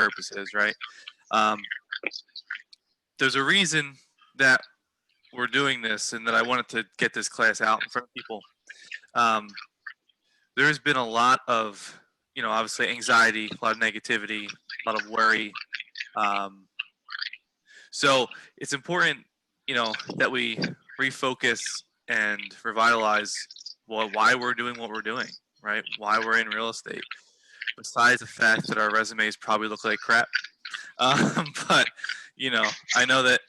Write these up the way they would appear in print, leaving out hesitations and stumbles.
purposes, right? There's a reason that we're doing this and that I wanted to get this class out in front of people. There's been a lot of, obviously anxiety, a lot of negativity, a lot of worry. So it's important, that we refocus and revitalize why we're doing what we're doing, right? Why we're in real estate. Besides the fact that our resumes probably look like crap. But, I know that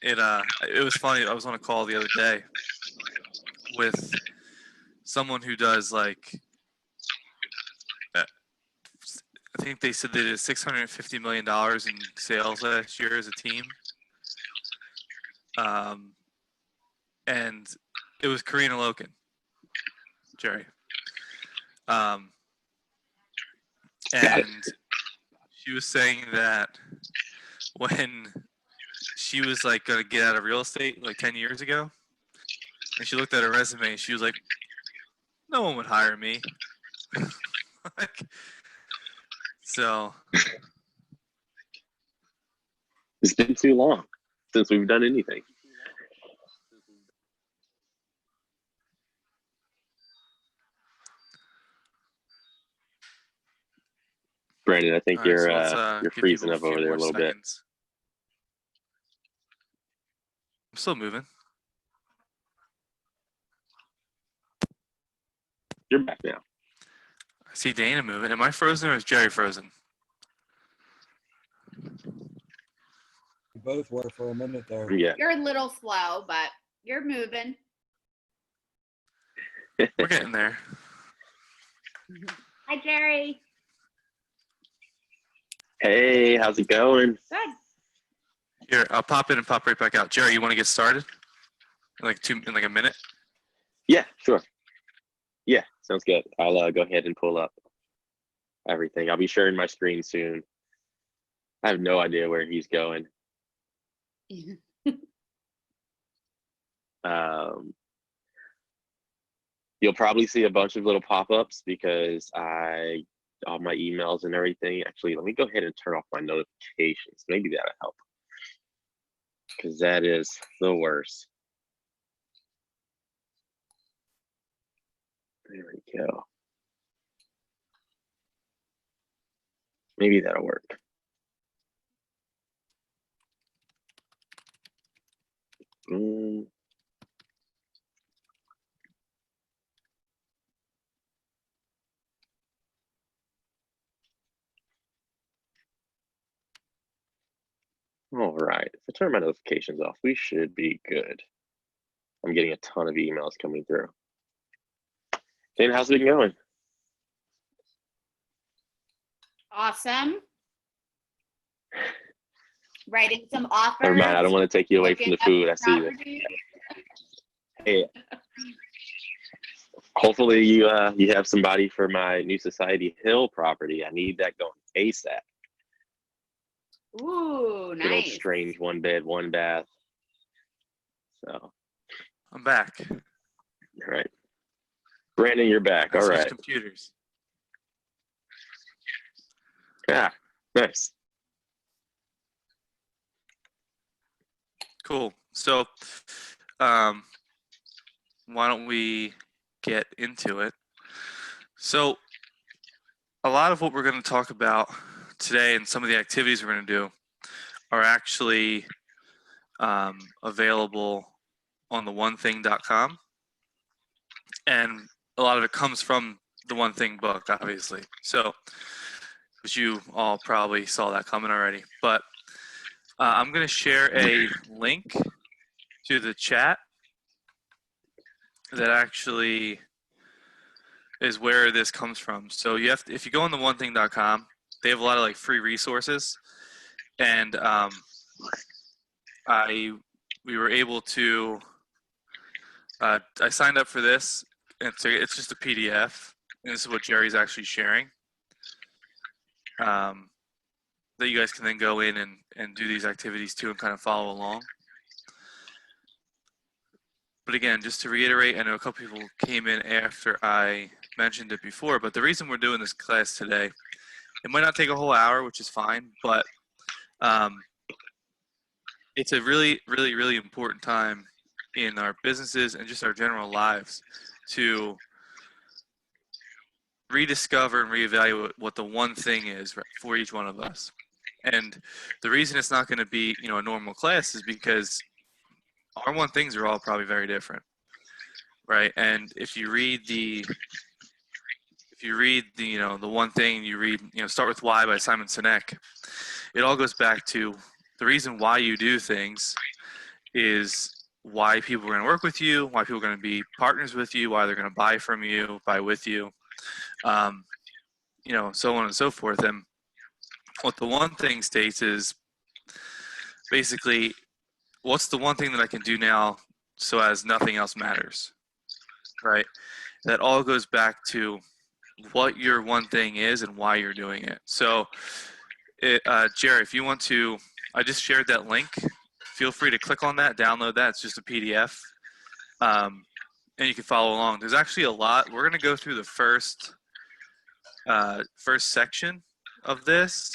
it was funny. I was on a call the other day with someone who does like, I think they said they did $650 million in sales last year as a team. And it was Karina Loken, Jerry. And she was saying that when she was like going to get out of real estate like 10 years ago, and she looked at her resume, she was like, no one would hire me. So it's been too long since we've done anything. Brandon, I think right, you're freezing up over there a little bit. I'm still moving. You're back now. I see Dana moving. Am I frozen or is Jerry frozen? We both were for a minute there. Yeah. You're a little slow, but you're moving. We're getting there. Hi, Jerry. Hey, how's it going? Good. Here, I'll pop in and pop right back out. Jerry, you want to get started? In like a minute? Yeah, sure. Yeah, sounds good. I'll go ahead and pull up everything. I'll be sharing my screen soon. I have no idea where he's going. You'll probably see a bunch of little pop-ups because all my emails and everything. Actually, let me go ahead and turn off my notifications. Maybe that'll help, because that is the worst. There we go. Maybe that'll work. All right, if I turn my notifications off, we should be good. I'm getting a ton of emails coming through. Dana, how's it been going? Awesome. Writing some offers. Never mind, I don't want to take you away from the food. I see you. Hey, hopefully you have somebody for my new Society Hill property. I need that going ASAP. Ooh, nice. Good old strange 1 bed, 1 bath. So I'm back. All right. Brandon, you're back. All right. Computers. Yeah, nice. Cool. So, why don't we get into it? So, a lot of what we're going to talk about today and some of the activities we're going to do are actually available on the onething.com. And a lot of it comes from the One Thing book, obviously. So, which you all probably saw that coming already. But I'm going to share a link to the chat that actually is where this comes from. So you have to, if you go on the onething.com, they have a lot of like free resources, and we were able to. I signed up for this, and it's just a PDF, and this is what Jerry's actually sharing. That you guys can then go in and do these activities too and kind of follow along. But again, just to reiterate, I know a couple people came in after I mentioned it before, but the reason we're doing this class today It might not take a whole hour, which is fine, but it's a really, really, really important time in our businesses and just our general lives to rediscover and reevaluate what the one thing is for each one of us. And the reason it's not going to be, a normal class is because our one things are all probably very different, right? And if you read the the one thing you read, Start With Why by Simon Sinek, it all goes back to the reason why you do things is why people are going to work with you, why people are going to be partners with you, why they're going to buy from you, buy with you, so on and so forth. And what the one thing states is basically, what's the one thing that I can do now so as nothing else matters, right? That all goes back to what your one thing is and why you're doing it. So, Jerry, if you want to, I just shared that link. Feel free to click on that, download that. It's just a PDF, and you can follow along. There's actually a lot. We're going to go through the first section of this.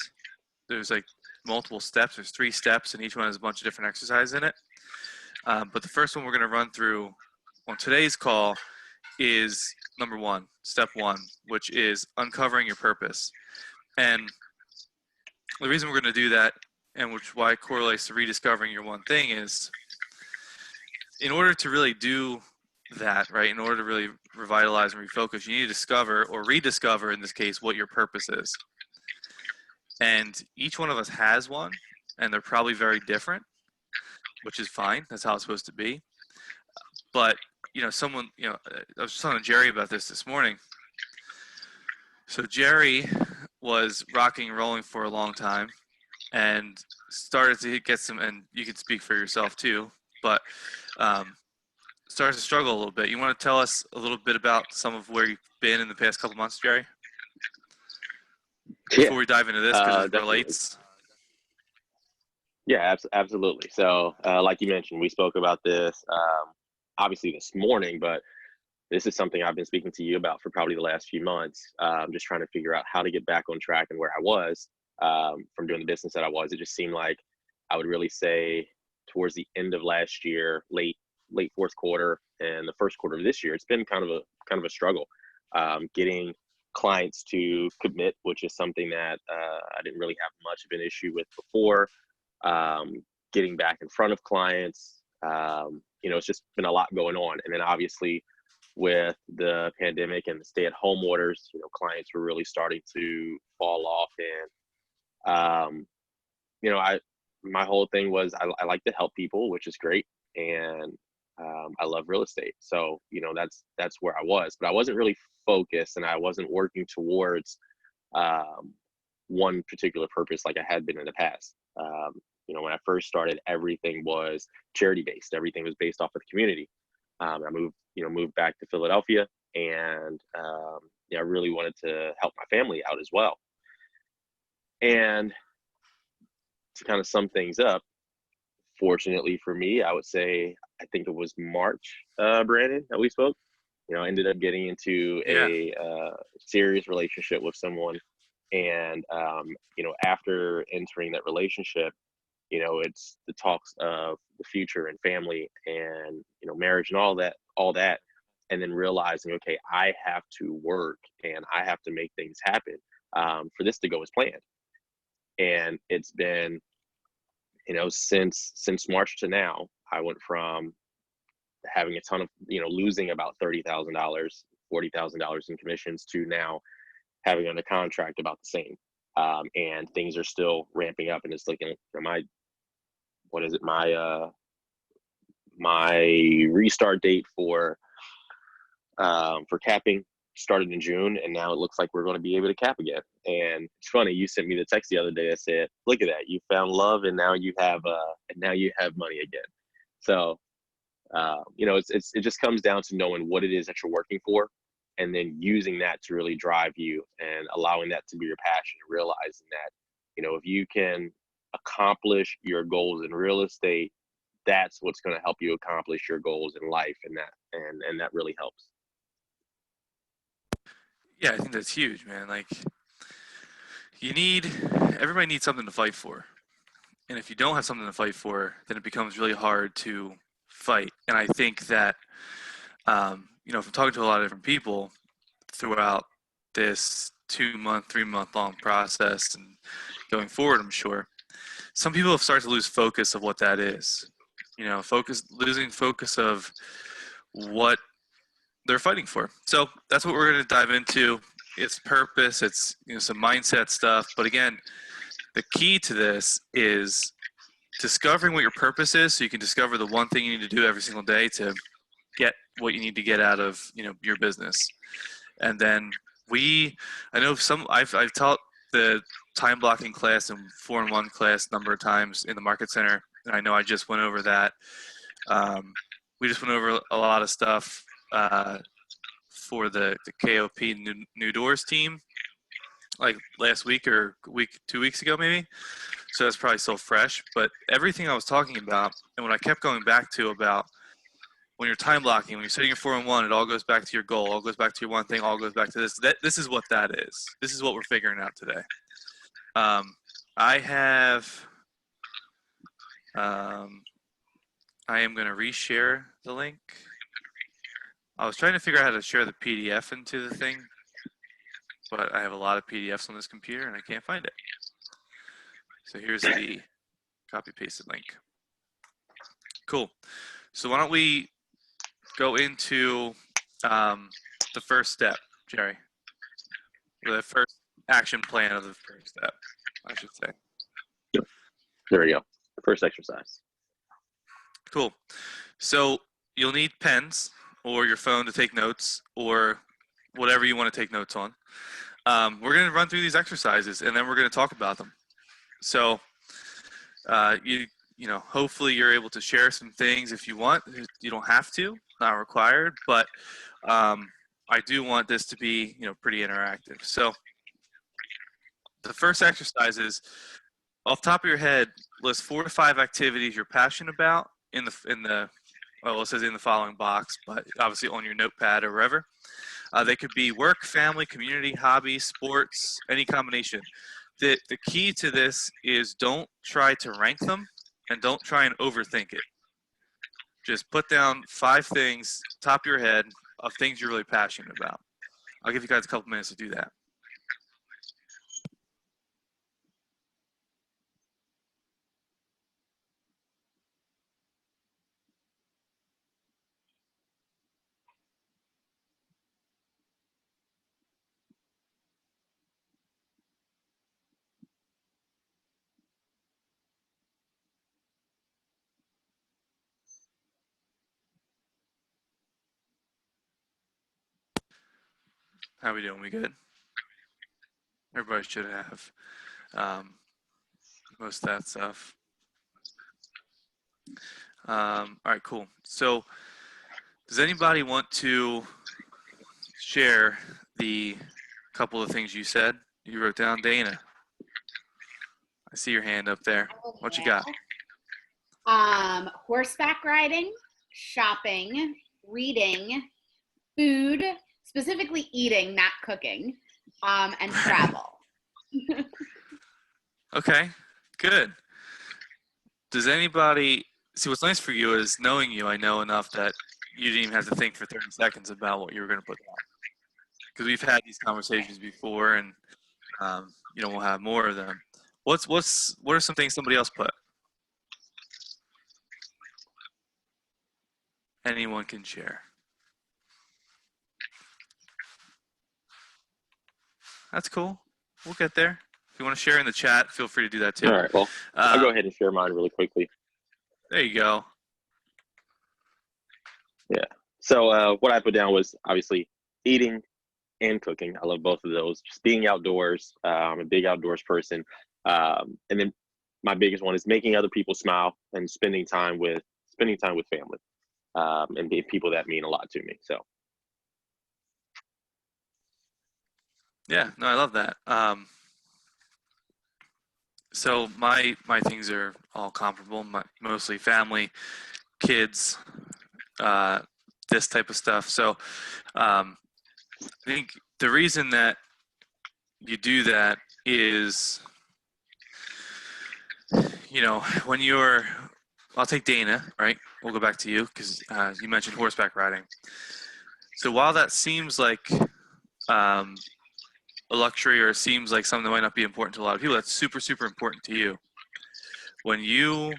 There's like multiple steps. There's 3 steps, and each one has a bunch of different exercises in it. But the first one we're going to run through on today's call is number 1, step 1, which is uncovering your purpose. And the reason we're going to do that, and why it correlates to rediscovering your one thing, is in order to really do that, right, in order to really revitalize and refocus, you need to discover, or rediscover in this case, what your purpose is. And each one of us has one, and they're probably very different, which is fine. That's how it's supposed to be. But, I was just telling Jerry about this morning. So Jerry was rocking and rolling for a long time and started to get some, and you can speak for yourself too, but started to struggle a little bit. You want to tell us a little bit about some of where you've been in the past couple months, Jerry? Before we dive into this, because it relates. Yeah, absolutely. So, like you mentioned, we spoke about this obviously this morning, but this is something I've been speaking to you about for probably the last few months. Just trying to figure out how to get back on track and where I was from doing the business that I was. It just seemed like I would really say towards the end of last year, late fourth quarter and the first quarter of this year, it's been kind of a struggle getting clients to commit, which is something that I didn't really have much of an issue with before. Getting back in front of clients, it's just been a lot going on. And then obviously with the pandemic and the stay-at-home orders, clients were really starting to fall off. And my whole thing was I like to help people, which is great, and I love real estate. So that's where I was, but I wasn't really focused, and I wasn't working towards one particular purpose like I had been in the past. When I first started, everything was charity based. Everything was based off of the community. I moved back to Philadelphia, and I really wanted to help my family out as well. And to kind of sum things up, fortunately for me, I would say, I think it was March, Branden, that we spoke. Ended up getting into a serious relationship with someone. And, after entering that relationship, it's the talks of the future and family and, marriage and all that. And then realizing, okay, I have to work and I have to make things happen for this to go as planned. And it's been, since March to now, I went from having a ton of, losing about $30,000, $40,000 in commissions to now having under contract about the same. And things are still ramping up, and it's looking, my restart date for capping started in June, and now it looks like we're going to be able to cap again. And it's funny, you sent me the text the other day that said, "Look at that, you found love, and now you have money again." So, it just comes down to knowing what it is that you're working for, and then using that to really drive you, and allowing that to be your passion, and realizing that, if you can accomplish your goals in real estate, that's what's going to help you accomplish your goals in life, and that really helps. Yeah, I think that's huge, man. Like, everybody needs something to fight for. And if you don't have something to fight for, then it becomes really hard to fight. And I think that, from talking to a lot of different people throughout this 2-month, 3-month long process and going forward, I'm sure, some people have started to lose focus of what that is. Losing focus of what they're fighting for. So that's what we're going to dive into. It's purpose, it's some mindset stuff. But again, the key to this is discovering what your purpose is, so you can discover the one thing you need to do every single day to get what you need to get out of your business. And then I've taught the time blocking class and 4-in-1 class a number of times in the market center, and I know I just went over that. We just went over a lot of stuff for the KOP New Doors team, like last week or 2 weeks ago maybe. So that's probably still fresh. But everything I was talking about, and what I kept going back to about when you're time blocking, when you're setting your 4-in-1, it all goes back to your goal, all goes back to your one thing, all goes back to this. This is what that is. This is what we're figuring out today. I am going to reshare the link. I was trying to figure out how to share the PDF into the thing, but I have a lot of PDFs on this computer and I can't find it. So here's the copy pasted link. Cool. So why don't we go into the first step, Jerry? The first action plan of the first step, I should say. There we go. First exercise. Cool. So you'll need pens or your phone to take notes or whatever you want to take notes on. We're going to run through these exercises and then we're going to talk about them. So hopefully you're able to share some things if you want. You don't have to, not required, but I do want this to be pretty interactive. So the first exercise is, off the top of your head, list 4 to 5 activities you're passionate about it says in the following box, but obviously on your notepad or wherever. They could be work, family, community, hobby, sports, any combination. The key to this is don't try to rank them and don't try and overthink it. Just put down 5 things, top of your head, of things you're really passionate about. I'll give you guys a couple minutes to do that. How we doing? We good? Everybody should have most of that stuff. All right, cool. So does anybody want to share the couple of things you said you wrote down? Dana, I see your hand up there. What you got? Horseback riding, shopping, reading, food, specifically eating, not cooking, and travel. Okay, good. Does anybody see what's nice for you is knowing you, I know enough that you didn't even have to think for 30 seconds about what you were going to put down. Because we've had these conversations before and we'll have more of them. What are some things somebody else put? Anyone can share. That's cool. We'll get there. If you want to share in the chat, feel free to do that too. All right. Well, I'll go ahead and share mine really quickly. There you go. Yeah. So what I put down was obviously eating and cooking. I love both of those. Just being outdoors. I'm a big outdoors person. And then my biggest one is making other people smile and spending time with family and being people that mean a lot to me. So. Yeah, no, I love that. So my things are all comparable. Mostly family, kids, this type of stuff. So I think the reason that you do that is, when I'll take Dana, right? We'll go back to you because you mentioned horseback riding. So while that seems like a luxury, or seems like something that might not be important to a lot of people, that's super, super important to you. When you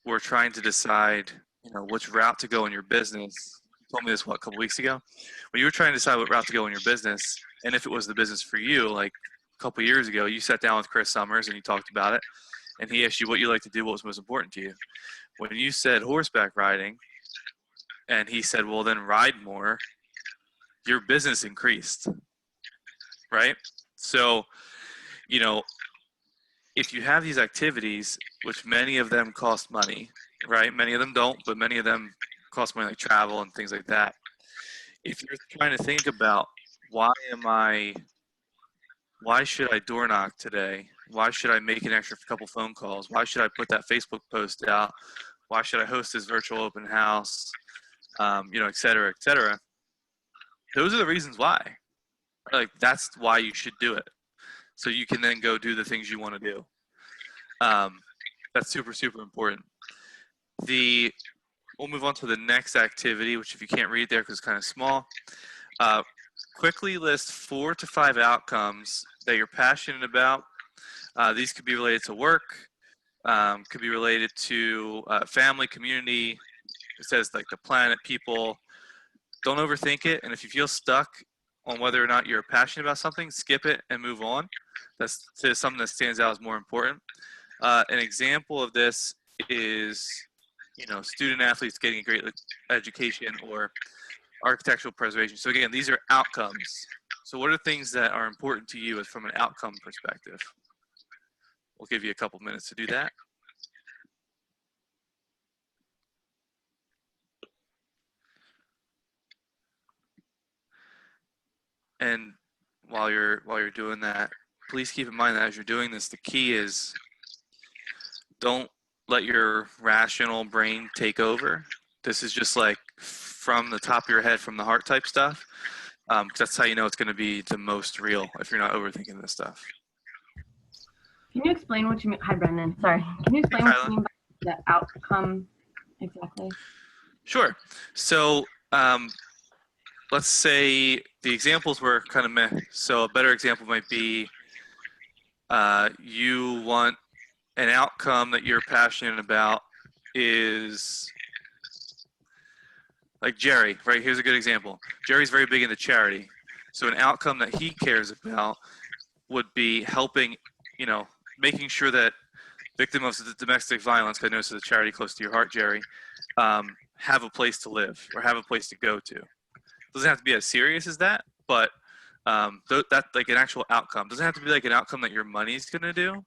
were trying to decide, which route to go in your business, you told me this, a couple weeks ago? When you were trying to decide what route to go in your business, and if it was the business for you, like a couple years ago, you sat down with Chris Summers and you talked about it, and he asked you what you like to do, what was most important to you. When you said horseback riding, and he said, well, then ride more, your business increased, right? So, if you have these activities, which many of them cost money, right? Many of them don't, but many of them cost money, like travel and things like that. If you're trying to think about why should I door knock today? Why should I make an extra couple phone calls? Why should I put that Facebook post out? Why should I host this virtual open house? Et cetera, et cetera. Those are the reasons why. Like, that's why you should do it. So you can then go do the things you want to do. That's super, super important. We'll move on to the next activity, which if you can't read there because it's kind of small, quickly list 4 to 5 outcomes that you're passionate about. These could be related to work, could be related to family, community. It says like the planet, people. Don't overthink it. And if you feel stuck on whether or not you're passionate about something, skip it and move on. That's something that stands out as more important. An example of this is, student athletes getting a great education, or architectural preservation. So again, these are outcomes. So what are things that are important to you from an outcome perspective? We'll give you a couple minutes to do that. And while you're doing that, please keep in mind that as you're doing this, the key is don't let your rational brain take over. This is just like from the top of your head, from the heart type stuff. Because that's how you know it's going to be the most real if you're not overthinking this stuff. Can you explain what you mean? Hi, Branden. Sorry. Can you explain what you mean by the outcome exactly? Sure. So let's say the examples were kind of meh. So a better example might be you want an outcome that you're passionate about is like Jerry, right? Here's a good example. Jerry's very big into charity. So an outcome that he cares about would be helping, making sure that victims of domestic violence, because I know this is a charity close to your heart, Jerry, have a place to live or have a place to go to. Doesn't have to be as serious as that, but that's like an actual outcome. Doesn't have to be like an outcome that your money's going to do,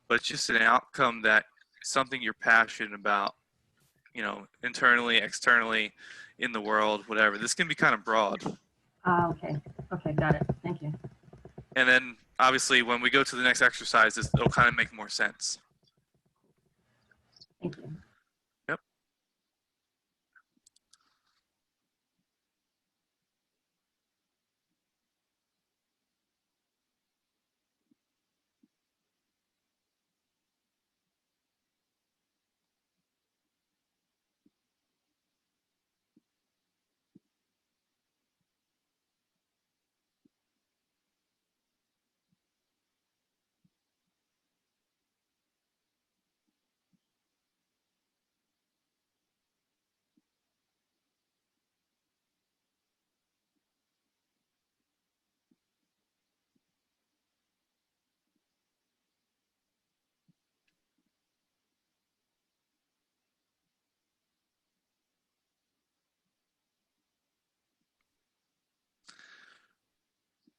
but it's just an outcome that something you're passionate about, internally, externally, in the world, whatever. This can be kind of broad. Okay. Okay, got it. Thank you. And then, obviously, when we go to the next exercise, it'll kind of make more sense. Thank you. Yep.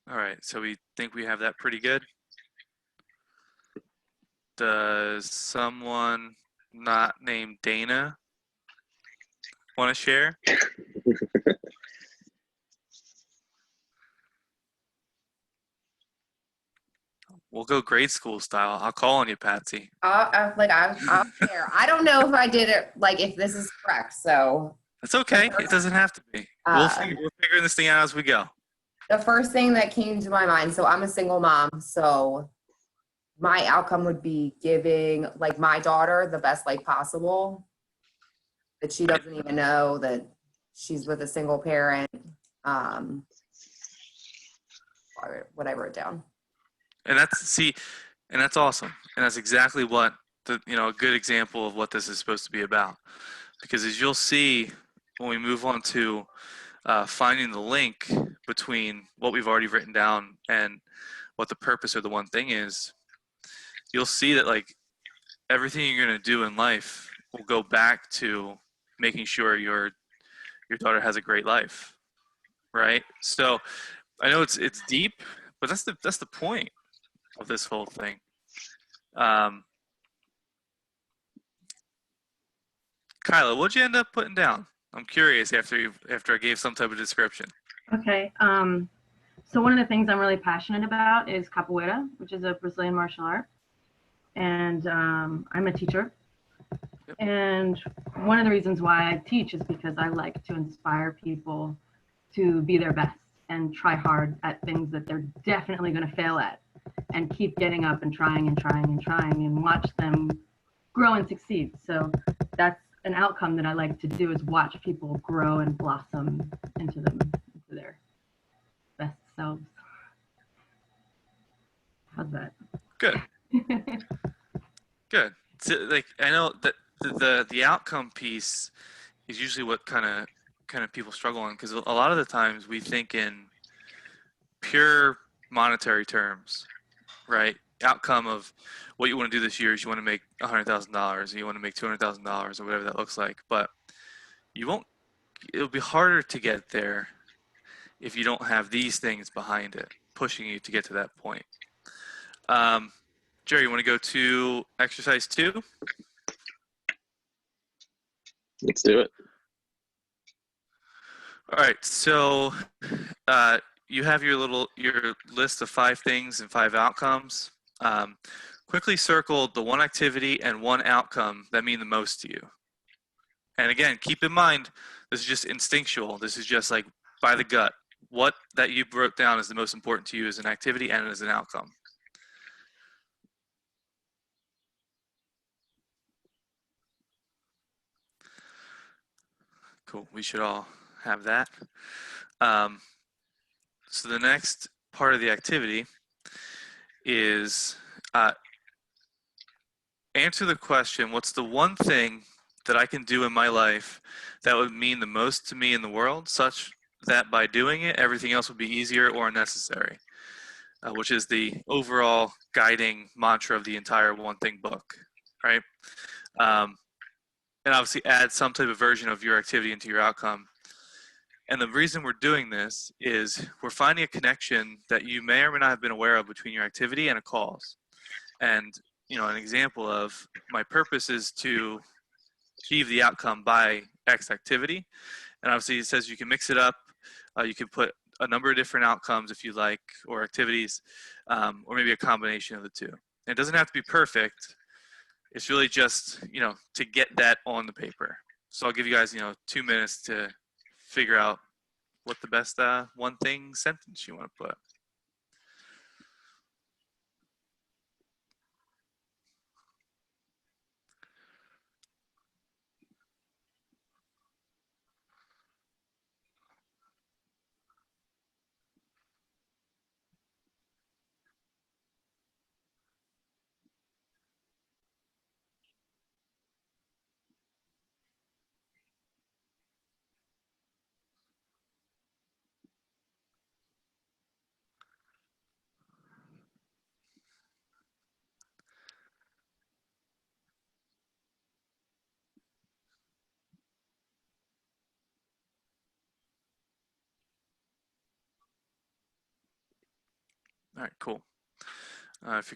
All right, so we think we have that pretty good. Does someone not named Dana want to share? We'll go grade school style. I'll call on you, Patsy. I'll share. I don't know if I did it, if this is correct, so. That's okay. It doesn't have to be. We're figuring this thing out as we go. The first thing that came to my mind, so I'm a single mom, so my outcome would be giving like my daughter the best life possible, that she doesn't even know that she's with a single parent. What I wrote down. And that's awesome. And that's exactly what a good example of what this is supposed to be about. Because as you'll see when we move on to finding the link between what we've already written down and what the purpose of the one thing is, you'll see that like everything you're going to do in life will go back to making sure your daughter has a great life, right? So I know it's deep, but that's the point of this whole thing. Kyla, what'd you end up putting down? I'm curious after I gave some type of description. Okay. So one of the things I'm really passionate about is capoeira, which is a Brazilian martial art. And I'm a teacher. Yep. And one of the reasons why I teach is because I like to inspire people to be their best and try hard at things that they're definitely going to fail at, and keep getting up and trying and trying and trying and watch them grow and succeed. So that's an outcome that I like to do, is watch people grow and blossom into their best selves. How's that? Good. Good. So, like, I know that the outcome piece is usually what kind of people struggle on, because a lot of the times we think in pure monetary terms, right? Outcome of what you want to do this year is you want to make $100,000, or you want to make $200,000, or whatever that looks like. But you won't. It'll be harder to get there if you don't have these things behind it, pushing you to get to that point. Jerry, you want to go to exercise 2? Let's do it. All right. So you have your list of 5 things and 5 outcomes. Quickly circle the one activity and one outcome that mean the most to you. And again, keep in mind, this is just instinctual. This is just like by the gut. What that you wrote down is the most important to you as an activity and as an outcome. Cool. We should all have that. So the next part of the activity is answer the question, what's the one thing that I can do in my life that would mean the most to me in the world, such that by doing it, everything else would be easier or unnecessary, which is the overall guiding mantra of the entire One Thing book, right? And obviously add some type of version of your activity into your outcome. And the reason we're doing this is we're finding a connection that you may or may not have been aware of between your activity and a cause. And, an example of my purpose is to achieve the outcome by X activity. And obviously it says you can mix it up. You can put a number of different outcomes if you like, or activities, or maybe a combination of the two. And it doesn't have to be perfect. It's really just, to get that on the paper. So I'll give you guys, 2 minutes to figure out what the best one thing sentence you want to put. All right, cool. If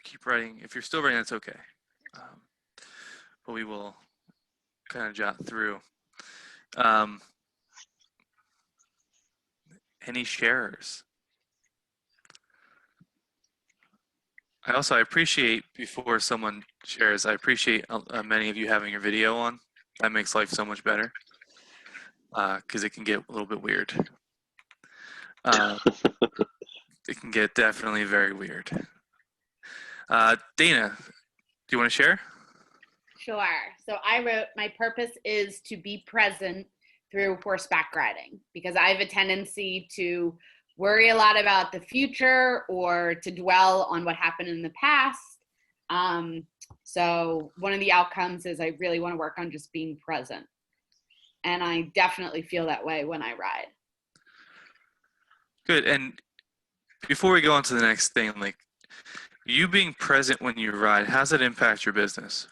you're still writing, that's okay. But we will kind of jot through. Any sharers? I appreciate, before someone shares, I appreciate many of you having your video on. That makes life so much better, because it can get a little bit weird. It can get definitely very weird. Dana, do you want to share? Sure. So I wrote, my purpose is to be present through horseback riding, because I have a tendency to worry a lot about the future or to dwell on what happened in the past. So one of the outcomes is I really want to work on just being present. And I definitely feel that way when I ride. Good. And before we go on to the next thing, like you being present when you ride, how does that impact your business?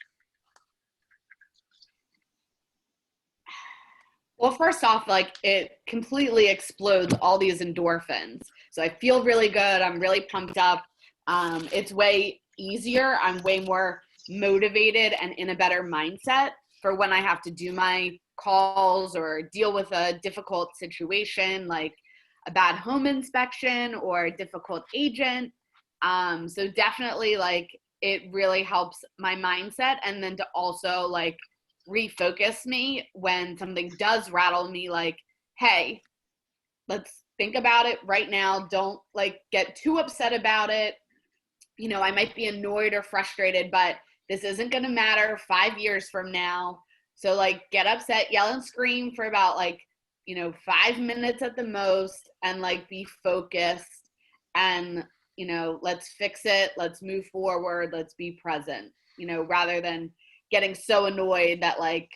Well, first off, like it completely explodes all these endorphins. So I feel really good. I'm really pumped up. It's way easier. I'm way more motivated and in a better mindset for when I have to do my calls or deal with a difficult situation like a bad home inspection or a difficult agent. So definitely like it really helps my mindset, and then to also like refocus me when something does rattle me, like, hey, let's think about it right now. Don't like get too upset about it. You know, I might be annoyed or frustrated, but this isn't going to matter 5 years from now. So like get upset, yell and scream for about like, 5 minutes at the most, and like be focused and, let's fix it. Let's move forward. Let's be present, rather than getting so annoyed that like,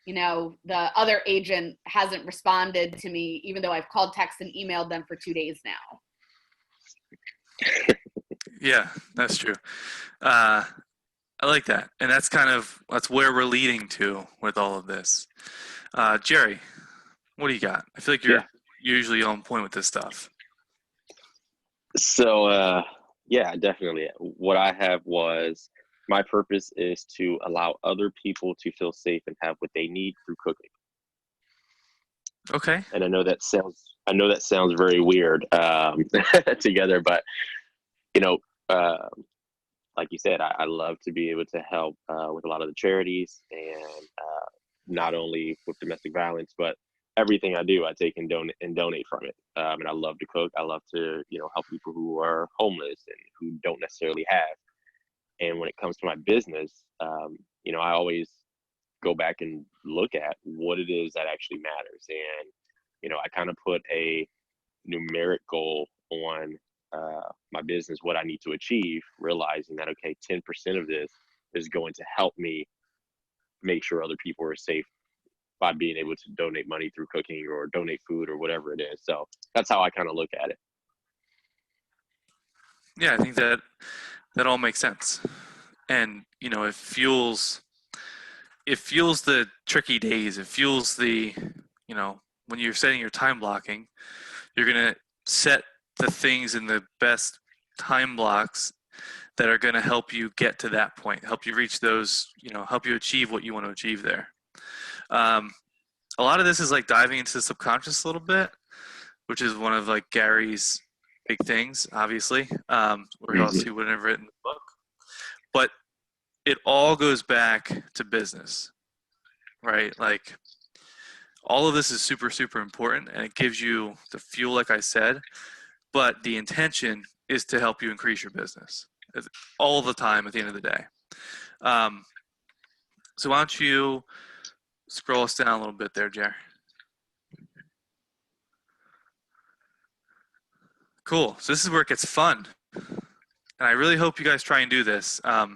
the other agent hasn't responded to me, even though I've called, text, and emailed them for 2 days now. Yeah, that's true. I like that. And that's where we're leading to with all of this. Jerry, what do you got? I feel like you're usually on point with this stuff. So, yeah, definitely. What I have was, my purpose is to allow other people to feel safe and have what they need through cooking. Okay. And I know that sounds very weird together, but like you said, I love to be able to help with a lot of the charities, and not only with domestic violence, but everything I do, I take and donate from it. And I love to cook. I love to help people who are homeless and who don't necessarily have. And when it comes to my business, I always go back and look at what it is that actually matters. And, I kind of put a numeric goal on my business, what I need to achieve, realizing that, okay, 10% of this is going to help me make sure other people are safe by being able to donate money through cooking or donate food or whatever it is. So that's how I kind of look at it. Yeah, I think that all makes sense. And, it fuels the tricky days. It fuels the, when you're setting your time blocking, you're going to set the things in the best time blocks that are going to help you get to that point, help you reach those, help you achieve what you want to achieve there. A lot of this is like diving into the subconscious a little bit, which is one of like Gary's big things, obviously, or else he wouldn't have written the book. But it all goes back to business, right? Like all of this is super, super important, and it gives you the fuel, like I said, but the intention is to help you increase your business all the time at the end of the day. So why don't you scroll us down a little bit there, Jer? Cool. So this is where it gets fun. And I really hope you guys try and do this. I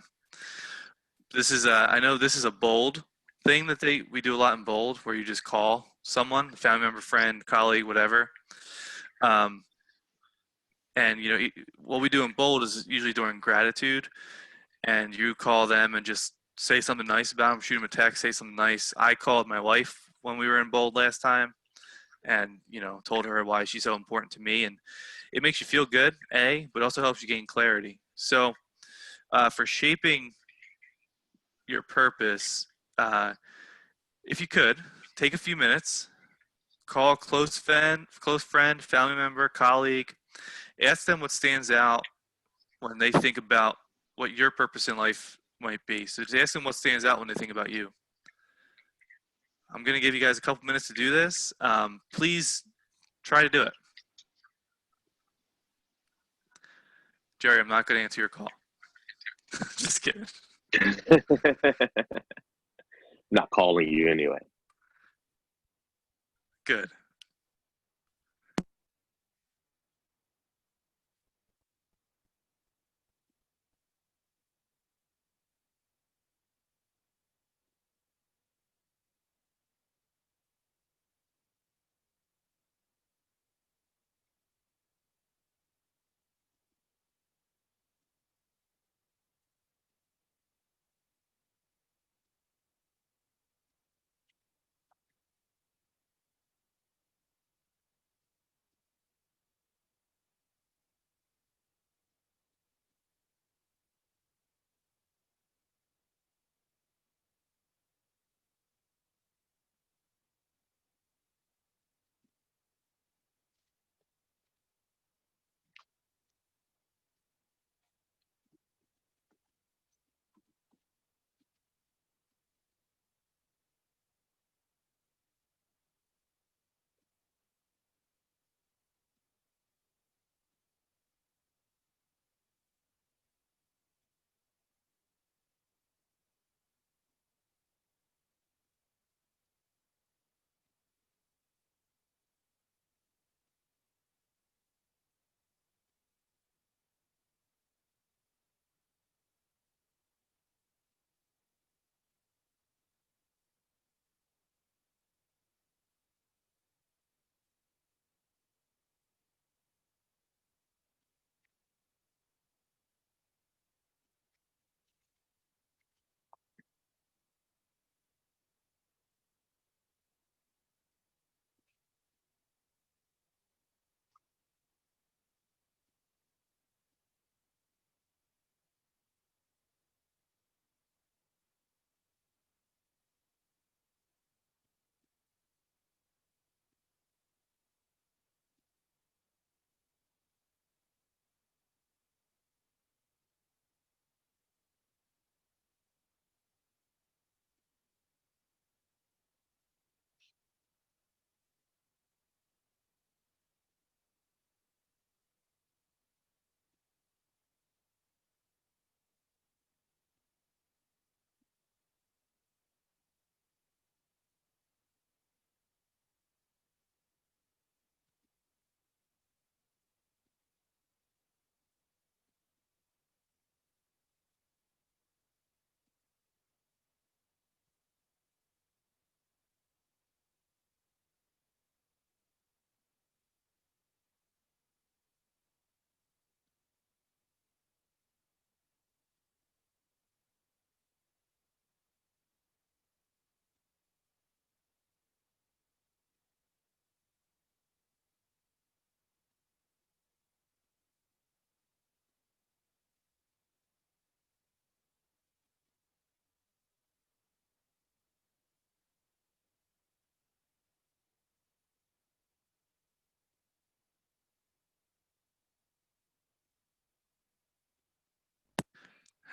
know this is a bold thing that we do a lot in bold, where you just call someone, family member, friend, colleague, whatever. And what we do in bold is usually during gratitude, and you call them and just say something nice about them, shoot them a text, say something nice. I called my wife when we were in bold last time, and told her why she's so important to me, and it makes you feel good, but also helps you gain clarity. So for shaping your purpose, if you could take a few minutes, call a close friend, family member, colleague, ask them what stands out when they think about what your purpose in life might be. So just ask them what stands out when they think about you. I'm going to give you guys a couple minutes to do this. Please try to do it. Jerry, I'm not going to answer your call. Just kidding. Not calling you anyway. Good.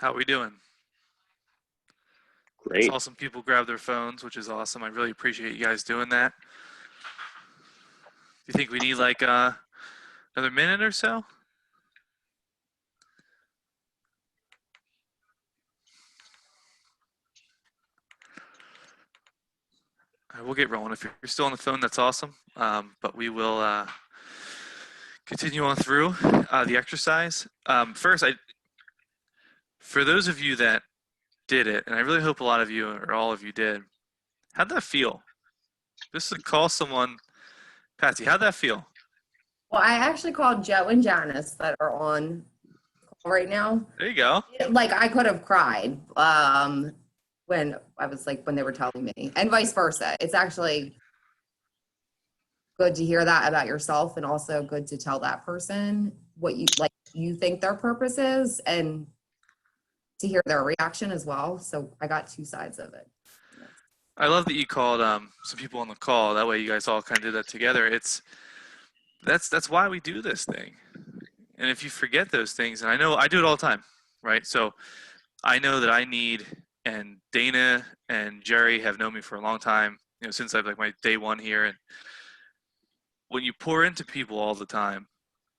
How we doing? Great. Saw some people grab their phones, which is awesome. I really appreciate you guys doing that. Do you think we need like another minute or so? All right, we'll get rolling. If you're still on the phone, that's awesome. But we will continue on through the exercise. First, for those of you that did it, and I really hope a lot of you or all of you did, how'd that feel? Just to call someone, Patsy, how'd that feel? Well, I actually called Joe and Janice that are on call right now. There you go. Like I could have cried when I was like, when they were telling me, and vice versa. It's actually good to hear that about yourself, and also good to tell that person what you think their purpose is, and to hear their reaction as well. So I got two sides of it. I love that you called some people on the call. That way you guys all kind of did that together. That's why we do this thing. And if you forget those things, and I know I do it all the time, right? So I know that I need, and Dana and Jerry have known me for a long time, since I've like my day one here. And when you pour into people all the time,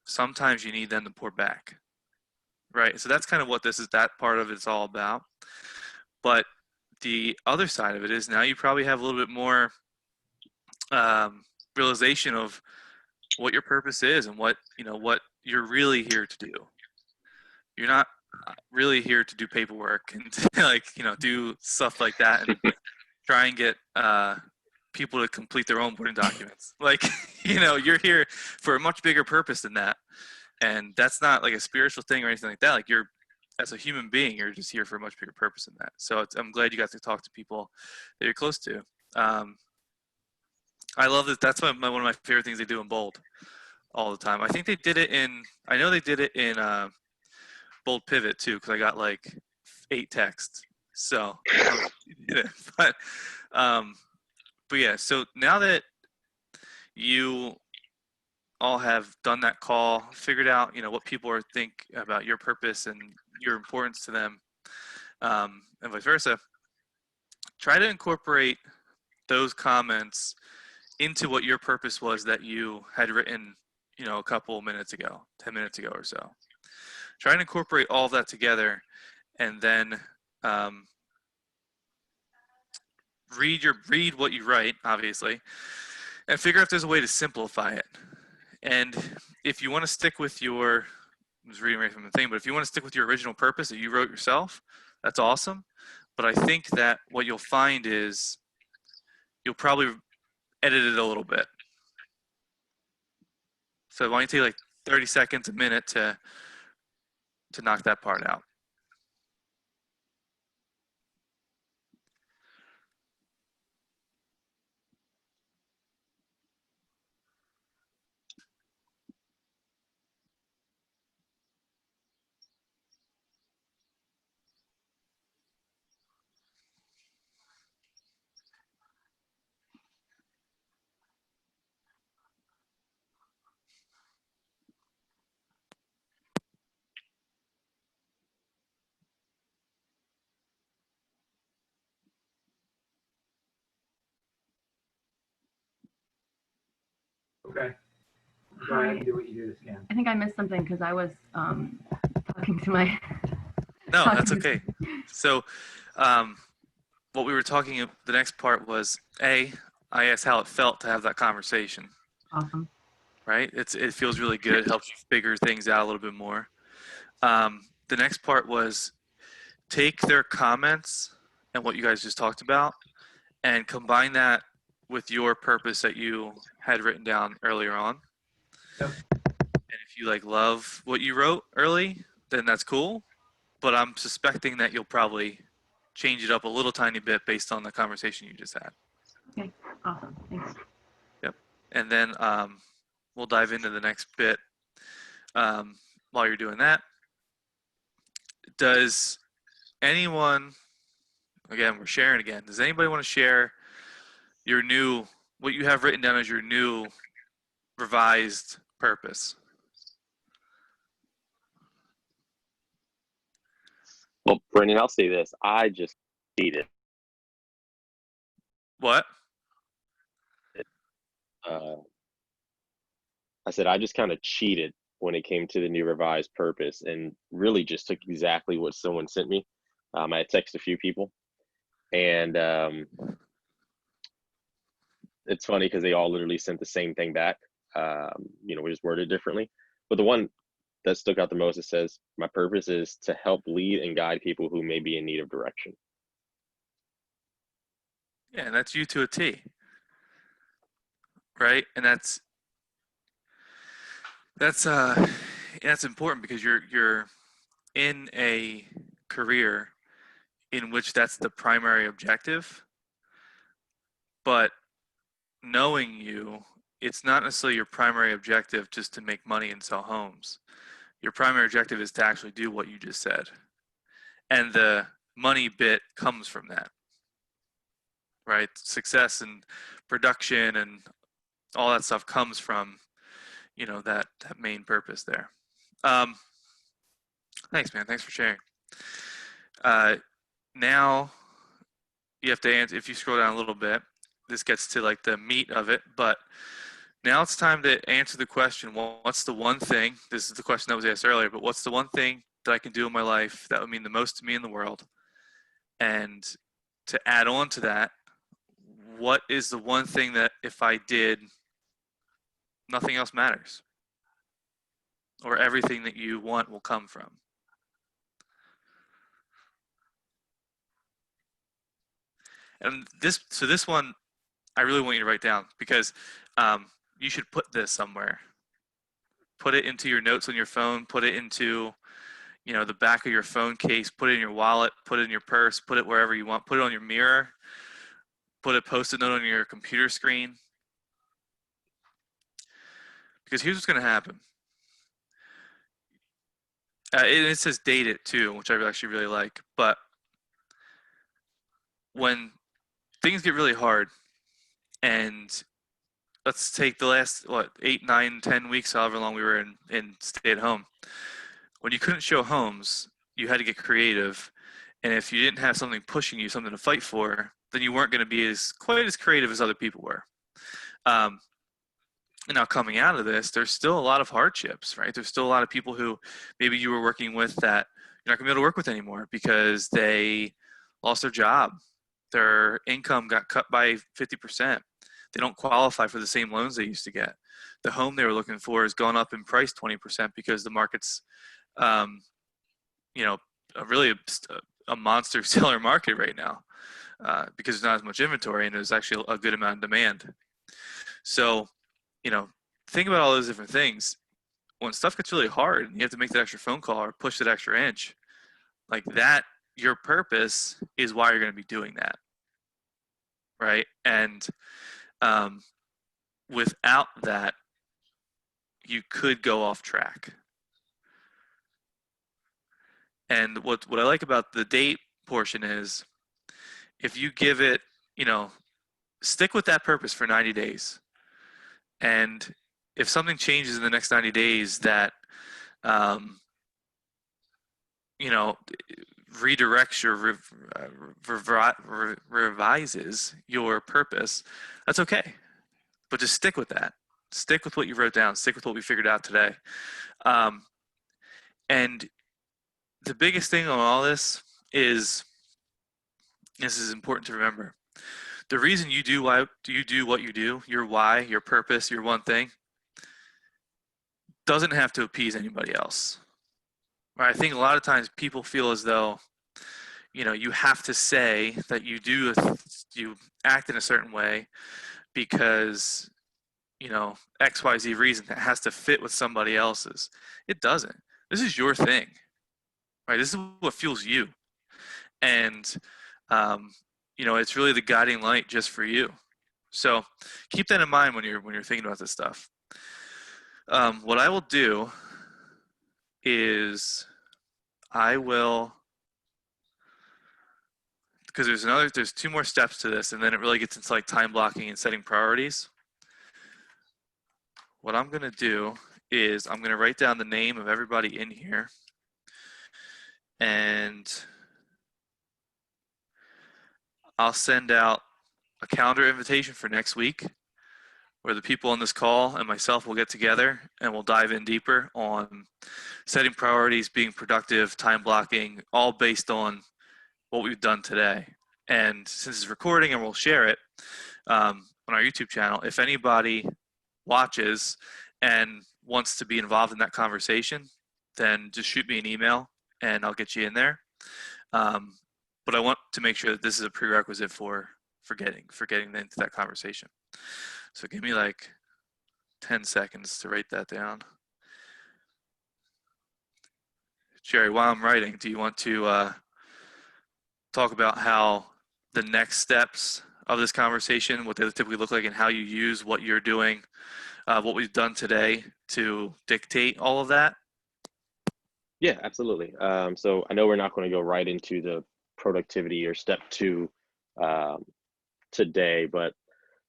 sometimes you need them to pour back. right? So that's kind of what that part of it's all about. But the other side of it is now you probably have a little bit more realization of what your purpose is and what you're really here to do. You're not really here to do paperwork and to, do stuff like that and try and get people to complete their own boarding documents. You're here for a much bigger purpose than that. And that's not like a spiritual thing or anything like that. Like you're, as a human being, you're just here for a much bigger purpose than that. So I'm glad you got to talk to people that you're close to. I love that. That's one of my favorite things they do in Bold all the time. I think they did it I know they did it in Bold Pivot too, because I got like 8 texts. So, but yeah. So now that you all have done that call, figured out what people think about your purpose and your importance to them, and vice versa, try to incorporate those comments into what your purpose was that you had written a couple minutes ago, 10 minutes ago or so. Try and incorporate all of that together, and then read what you write, obviously, and figure out if there's a way to simplify it. And if you want to stick with I was reading right from the thing, but if you want to stick with your original purpose that you wrote yourself, that's awesome. But I think that what you'll find is you'll probably edit it a little bit. So why don't you take like 30 seconds, a minute to knock that part out. Okay. Go ahead and do what you do to scan. I think I missed something because I was talking to my. No, that's okay. So, what we were talking, the next part was I asked how it felt to have that conversation. Awesome. Right? It feels really good. It helps you figure things out a little bit more. The next part was take their comments and what you guys just talked about and combine that with your purpose that you had written down earlier on. Yep. And if you love what you wrote early, then that's cool. But I'm suspecting that you'll probably change it up a little tiny bit based on the conversation you just had. Okay, awesome, thanks. Yep. And then we'll dive into the next bit while you're doing that. Does anyone, again, we're sharing again, does anybody want to share what you have written down as your new revised purpose? Well, Branden, I'll say this. I just cheated. What? I said I just kind of cheated when it came to the new revised purpose and really just took exactly what someone sent me. I had texted a few people, and it's funny because they all literally sent the same thing back. We just worded it differently. But the one that stuck out the most, it says, my purpose is to help lead and guide people who may be in need of direction. Yeah, and that's you to a T. Right? And that's important because you're in a career in which that's the primary objective. But knowing you, it's not necessarily your primary objective just to make money and sell homes. Your primary objective is to actually do what you just said. And the money bit comes from that, right? Success and production and all that stuff comes from, that main purpose there. Thanks, man. Thanks for sharing. Now you have to answer, if you scroll down a little bit, this gets to the meat of it, but now it's time to answer the question, what's the one thing, this is the question that was asked earlier, but what's the one thing that I can do in my life that would mean the most to me in the world? And to add on to that, what is the one thing that if I did, nothing else matters? Or everything that you want will come from? And this one, I really want you to write down, because you should put this somewhere. Put it into your notes on your phone, put it into, the back of your phone case, put it in your wallet, put it in your purse, put it wherever you want, put it on your mirror, put a post-it note on your computer screen. Because here's what's going to happen. It says date it too, which I actually really like. But when things get really hard, and let's take the last 8, 9, 10 weeks, however long we were in stay at home, when you couldn't show homes, you had to get creative. And if you didn't have something pushing you, something to fight for, then you weren't going to be quite as creative as other people were. And now coming out of this, there's still a lot of hardships, right? There's still a lot of people who maybe you were working with that you're not going to be able to work with anymore because they lost their job. Their income got cut by 50%. They don't qualify for the same loans they used to get. The home they were looking for has gone up in price 20% because the market's, really a monster seller market right now because there's not as much inventory and there's actually a good amount of demand. So, think about all those different things. When stuff gets really hard and you have to make that extra phone call or push that extra inch, like that, your purpose is why you're going to be doing that, right? And without that, you could go off track. And what I like about the date portion is if you give it, stick with that purpose for 90 days. And if something changes in the next 90 days that, redirects or revises your purpose, that's okay. But just stick with that. Stick with what you wrote down. Stick with what we figured out today. And the biggest thing on all this is important to remember. The reason you do what you do, your why, your purpose, your one thing, doesn't have to appease anybody else. Right? I think a lot of times people feel as though, you have to say that you act in a certain way because, XYZ reason that has to fit with somebody else's. It doesn't. This is your thing, right? This is what fuels you. And, it's really the guiding light just for you. So keep that in mind when you're thinking about this stuff. What I will do is I will, because there's 2 more steps to this, and then it really gets into like time blocking and setting priorities. What I'm going to do is I'm going to write down the name of everybody in here, and I'll send out a calendar invitation for next week where the people on this call and myself will get together and we'll dive in deeper on setting priorities, being productive, time blocking, all based on what we've done today. And since it's recording and we'll share it on our YouTube channel, if anybody watches and wants to be involved in that conversation, then just shoot me an email and I'll get you in there. But I want to make sure that this is a prerequisite for getting into that conversation. So give me like 10 seconds to write that down. Jerry, while I'm writing, do you want to talk about how the next steps of this conversation, what they typically look like, and how you use what you're doing, what we've done today to dictate all of that? Yeah, absolutely. So I know we're not going to go right into the productivity or step 2 today, but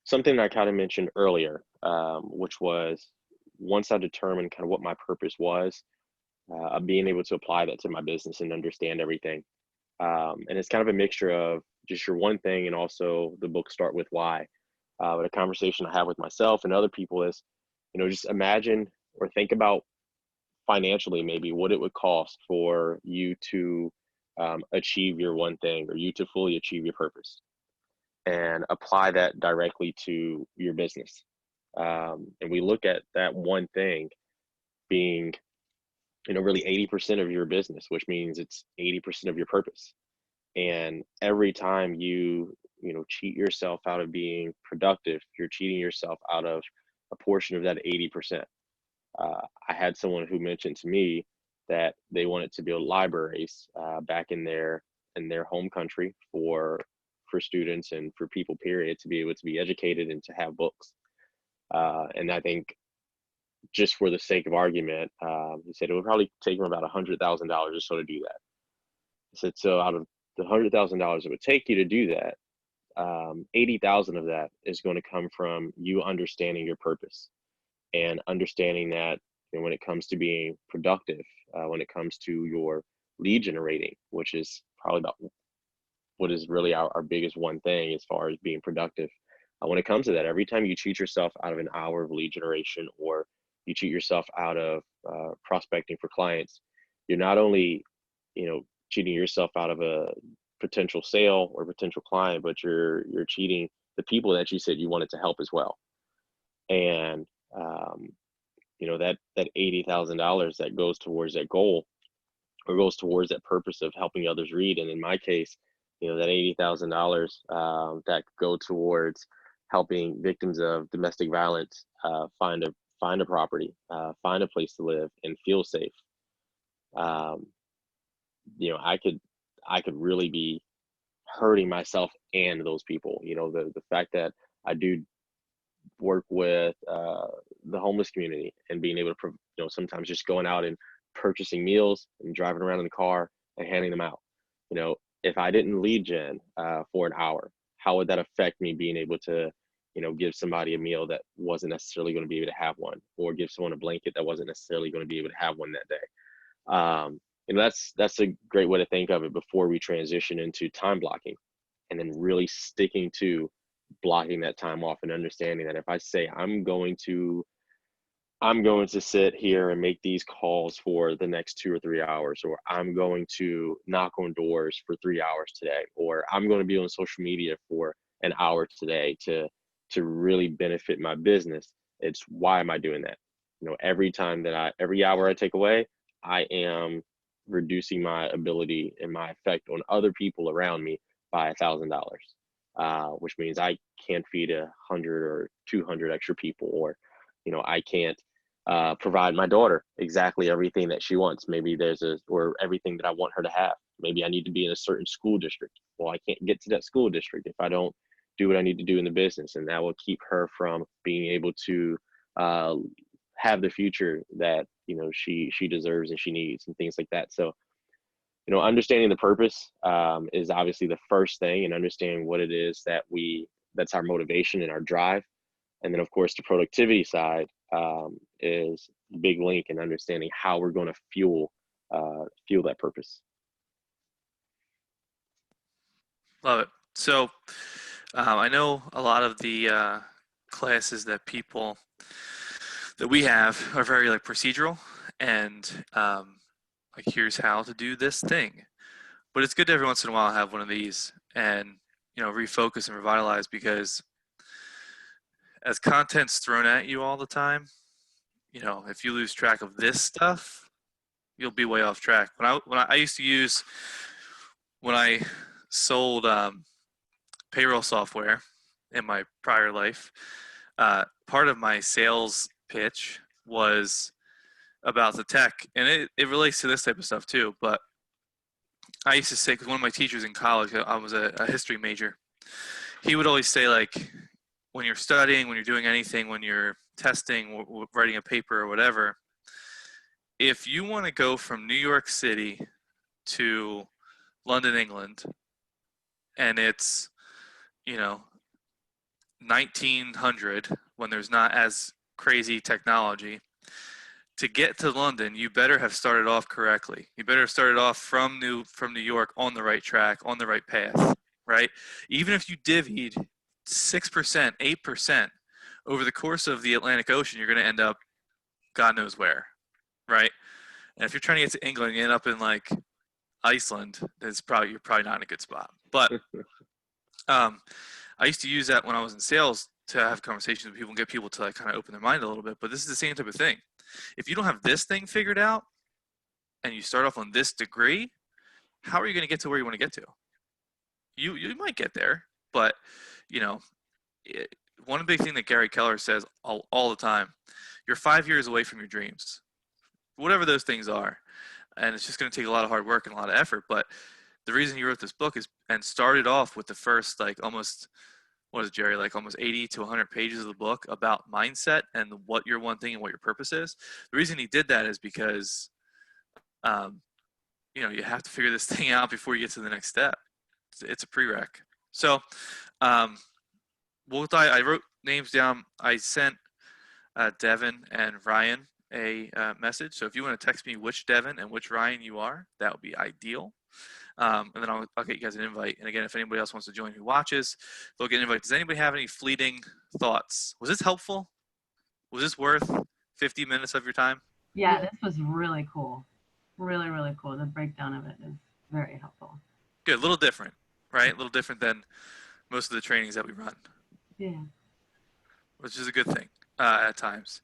something I kind of mentioned earlier, which was once I determined kind of what my purpose was, being able to apply that to my business and understand everything. And it's kind of a mixture of just your one thing and also the book Start With Why. But a conversation I have with myself and other people is, just imagine or think about financially, maybe what it would cost for you to achieve your one thing, or you to fully achieve your purpose, and apply that directly to your business. And we look at that one thing being, really 80% of your business, which means it's 80% of your purpose. And every time you cheat yourself out of being productive, you're cheating yourself out of a portion of that 80%. I had someone who mentioned to me that they wanted to build libraries back in their home country for students and for people, period, to be able to be educated and to have books. And I think, just for the sake of argument, he said it would probably take him about $100,000 or so to do that. I said, so out of the $100,000 it would take you to do that, 80,000 of that is going to come from you understanding your purpose, and understanding that when it comes to being productive, when it comes to your lead generating, which is probably about what is really our biggest one thing as far as being productive. When it comes to that, every time you cheat yourself out of an hour of lead generation, or you cheat yourself out of prospecting for clients, you're not only, cheating yourself out of a potential sale or potential client, but you're cheating the people that you said you wanted to help as well. And that $80,000 that goes towards that goal, or goes towards that purpose of helping others read. And in my case, that $80,000 that go towards helping victims of domestic violence find a property, find a place to live and feel safe. I could really be hurting myself and those people. The fact that I do work with the homeless community, and being able to, sometimes just going out and purchasing meals and driving around in the car and handing them out. If I didn't lead gen for an hour, how would that affect me being able to, give somebody a meal that wasn't necessarily going to be able to have one, or give someone a blanket that wasn't necessarily going to be able to have one that day? That's a great way to think of it before we transition into time blocking, and then really sticking to blocking that time off, and understanding that if I say I'm going to sit here and make these calls for the next 2 or 3 hours, or I'm going to knock on doors for 3 hours today, or I'm going to be on social media for an hour today to really benefit my business, it's why am I doing that? Every hour I take away, I am reducing my ability and my effect on other people around me by $1,000, which means I can't feed 100 or 200 extra people, or I can't provide my daughter exactly everything that she wants. Maybe or everything that I want her to have. Maybe I need to be in a certain school district. Well, I can't get to that school district if I don't do what I need to do in the business, and that will keep her from being able to have the future that she deserves and she needs, and things like that. So understanding the purpose is obviously the first thing, and understanding what it is that's our motivation and our drive. And then, of course, the productivity side is the big link in understanding how we're going to fuel that purpose. Love it. So I know a lot of the classes that we have are very procedural, and here's how to do this thing. But it's good to every once in a while have one of these and refocus and revitalize, because as content's thrown at you all the time, if you lose track of this stuff, you'll be way off track. When I used to use, when I sold payroll software in my prior life, part of my sales pitch was about the tech, and it relates to this type of stuff too. But I used to say, because one of my teachers in college, I was a history major, he would always say, when you're studying, when you're doing anything, when you're testing, writing a paper or whatever, if you want to go from New York City to London, England, and it's 1900, when there's not as crazy technology, to get to London, you better have started off correctly. You better have started off from New York on the right track, on the right path, right? Even if you divvied 6%, 8% over the course of the Atlantic Ocean, you're going to end up God knows where, right? And if you're trying to get to England and you end up in like Iceland, you're probably not in a good spot. But I used to use that when I was in sales to have conversations with people and get people to like kind of open their mind a little bit. But this is the same type of thing. If you don't have this thing figured out and you start off on this degree, how are you going to get to where you want to get to? You might get there, but you know, one big thing that Gary Keller says all the time, you're 5 years away from your dreams, whatever those things are. And it's just going to take a lot of hard work and a lot of effort. But the reason he wrote this book is, and started off with the first like almost, what is it, Jerry, like almost 80 to 100 pages of the book about mindset and what your one thing and what your purpose is. The reason he did that is because, you know, you have to figure this thing out before you get to the next step. It's a prereq. So I wrote names down. I sent Devin and Ryan a message. So if you want to text me which Devin and which Ryan you are, that would be ideal. And then I'll get you guys an invite. And again, if anybody else wants to join who watches, they'll get an invite. Does anybody have any fleeting thoughts? Was this helpful? Was this worth 50 minutes of your time? Yeah, this was really cool. Really, really cool. The breakdown of it is very helpful. Good. A little different, right? A little different than most of the trainings that we run. Yeah. Which is a good thing at times.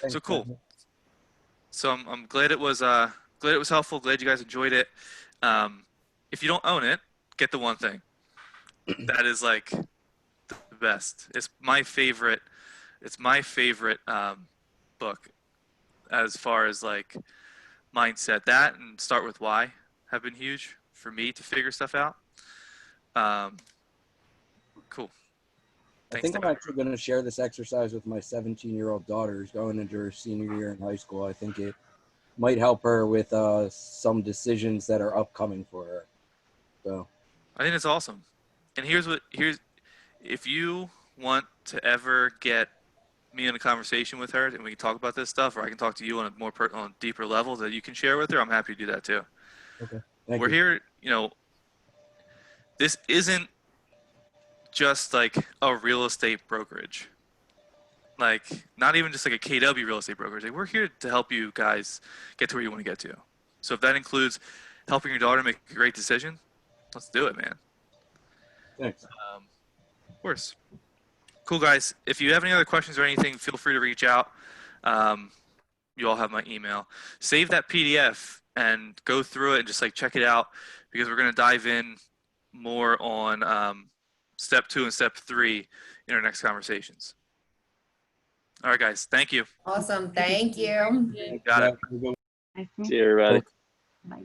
Thanks, So cool. Devin. So I'm glad it was helpful. Glad you guys enjoyed it. If you don't own it, get the one thing. That is like the best. It's my favorite. It's my favorite book as far as like mindset. That and Start With Why have been huge for me to figure stuff out. Cool. I Thanks, think I'm Devin. actually going to share this exercise with my 17-year-old daughter who's going into her senior year in high school. I think it might help her with some decisions that are upcoming for her. So I think it's awesome. And here's if you want to ever get me in a conversation with her and we can talk about this stuff, or I can talk to you on a more on a deeper level that you can share with her, I'm happy to do that too. okay, thank We're you. here, you know, this isn't just like a real estate brokerage. Like not even just like a KW real estate brokerage. Like, we're here to help you guys get to where you want to get to. So if that includes helping your daughter make a great decision, let's do it, man. Thanks. Of course. Cool, guys. If you have any other questions or anything, feel free to reach out. You all have my email. Save that PDF and go through it and just like check it out, because we're going to dive in more on step 2 and step 3 in our next conversations. All right, guys. Thank you. Awesome. Thank you. Got it. Nice to meet See you. you, everybody. Bye.